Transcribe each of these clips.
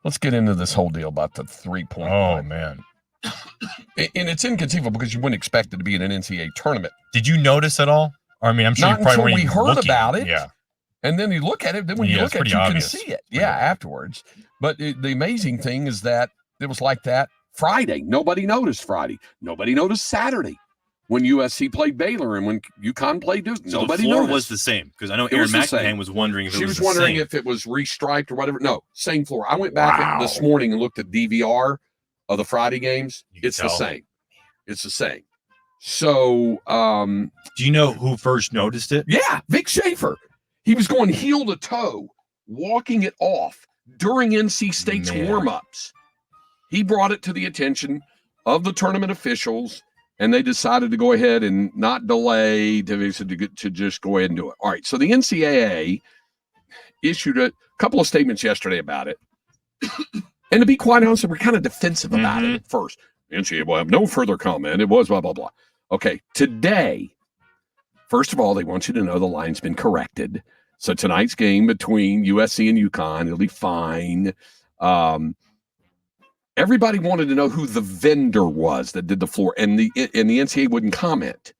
let's get into this whole deal about the 3-point line. Oh, man. And it's inconceivable because you wouldn't expect it to be in an NCAA tournament. Did you notice at all? I mean, I'm sure Not you probably until we weren't heard looking. about it. Yeah. And then you look at it. Then when you look at it, you obvious. can see it. Yeah, afterwards. But the amazing thing is that it was like that Friday. Nobody noticed Friday. Nobody noticed Saturday when USC played Baylor and when UConn played Duke. So nobody the floor noticed. Was the same because I know Aaron McMahon was wondering if it was the same. She was wondering if it was restriped or whatever. No, same floor. I went back this morning and looked at DVR of the Friday games. It's the same. It's the same. So, do you know who first noticed it? Yeah, Vic Schaefer. He was going heel to toe, walking it off during NC State's warm-ups. He brought it to the attention of the tournament officials, and they decided to go ahead and not delay to just go ahead and do it. All right, so the NCAA issued a couple of statements yesterday about it. And to be quite honest, we're kind of defensive about it at first. The NCAA will have no further comment. It was blah, blah, blah. Okay, today, first of all, they want you to know the line's been corrected. So tonight's game between USC and UConn, it'll be fine. Everybody wanted to know who the vendor was that did the floor, and the NCAA wouldn't comment.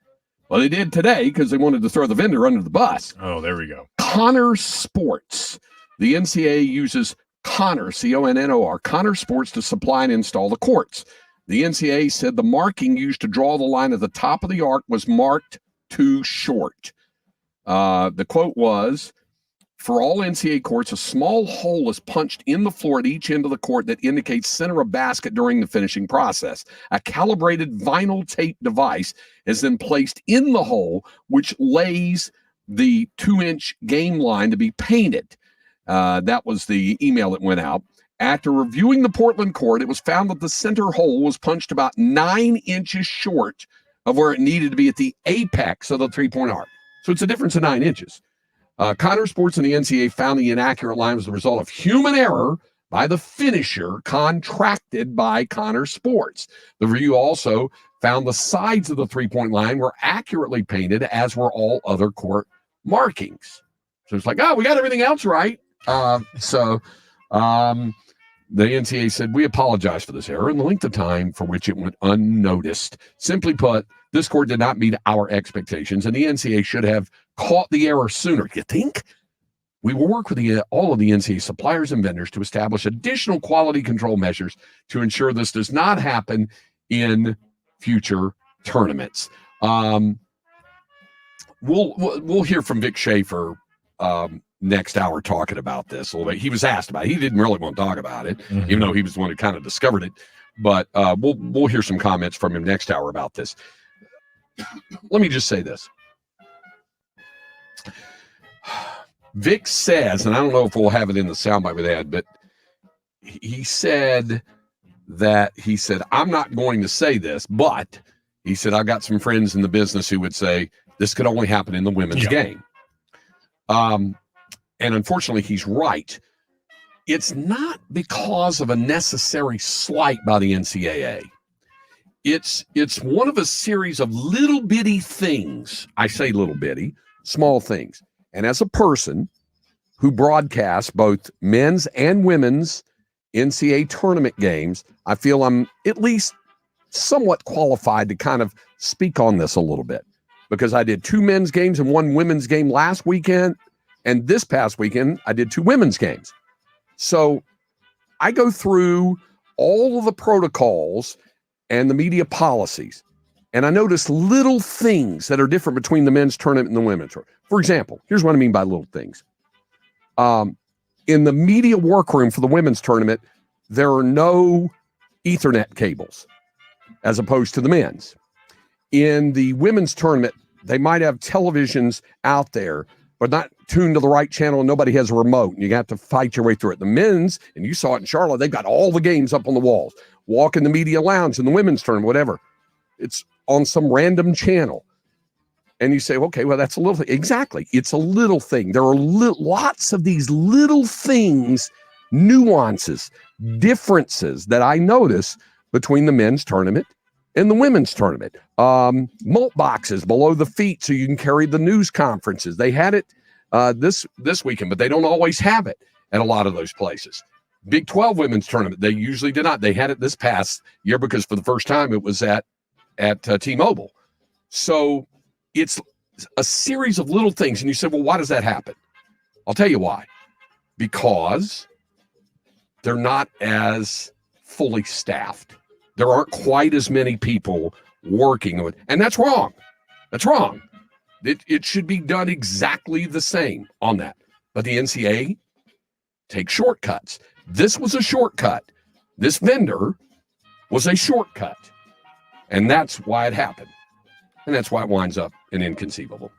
Well, they did today because they wanted to throw the vendor under the bus. Oh, there we go. Connor Sports. The NCAA uses Connor, C-O-N-N-O-R, Connor Sports to supply and install the courts. The NCAA said the marking used to draw the line at the top of the arc was marked too short. The quote was, for all NCAA courts, a small hole is punched in the floor at each end of the court that indicates center of basket during the finishing process. A calibrated vinyl tape device is then placed in the hole, which lays the 2-inch game line to be painted. That was the email that went out. After reviewing the Portland court, it was found that the center hole was punched about 9 inches short of where it needed to be at the apex of the 3-point arc. So it's a difference of 9 inches. Connor Sports and the NCAA found the inaccurate line was the result of human error by the finisher contracted by Connor Sports. The review also found the sides of the 3-point line were accurately painted, as were all other court markings. So it's like, oh, we got everything else right. The NCAA said, we apologize for this error and the length of time for which it went unnoticed. Simply put, this court did not meet our expectations, and the NCAA should have caught the error sooner. You think? We will work with all of the NCAA suppliers and vendors to establish additional quality control measures to ensure this does not happen in future tournaments. We'll hear from Vic Schaefer next hour talking about this a little bit. He was asked about it. He didn't really want to talk about it, even though he was the one who kind of discovered it. But we'll hear some comments from him next hour about this. Let me just say this. Vic says, and I don't know if we'll have it in the soundbite with that, but he said, I'm not going to say this, but he said, I've got some friends in the business who would say this could only happen in the women's game. And unfortunately, he's right. It's not because of a necessary slight by the NCAA. It's one of a series of little bitty things. I say little bitty, small things. And as a person who broadcasts both men's and women's NCAA tournament games, I feel I'm at least somewhat qualified to kind of speak on this a little bit, because I did 2 men's games and 1 women's game last weekend. And this past weekend, I did 2 women's games. So I go through all of the protocols and the media policies, and I notice little things that are different between the men's tournament and the women's tournament. For example, here's what I mean by little things. In the media workroom for the women's tournament, there are no Ethernet cables as opposed to the men's. In the women's tournament, they might have televisions out there, but not tuned to the right channel, and nobody has a remote, and you have to fight your way through it. The men's, and you saw it in Charlotte, they've got all the games up on the walls. Walk in the media lounge in the women's tournament, whatever. It's on some random channel. And you say, okay, well, that's a little thing. Exactly. It's a little thing. There are lots of these little things, nuances, differences that I notice between the men's tournament and the women's tournament. Malt boxes below the feet so you can carry the news conferences. They had it this weekend, but they don't always have it at a lot of those places. Big 12 women's tournament, they usually did not. They had it this past year because for the first time it was at T-Mobile. So it's a series of little things. And you said, well, why does that happen? I'll tell you why. Because they're not as fully staffed. There aren't quite as many people working with, and that's wrong. That's wrong. It should be done exactly the same on that. But the NCAA takes shortcuts. This was a shortcut. This vendor was a shortcut. And that's why it happened. And that's why it winds up an inconceivable.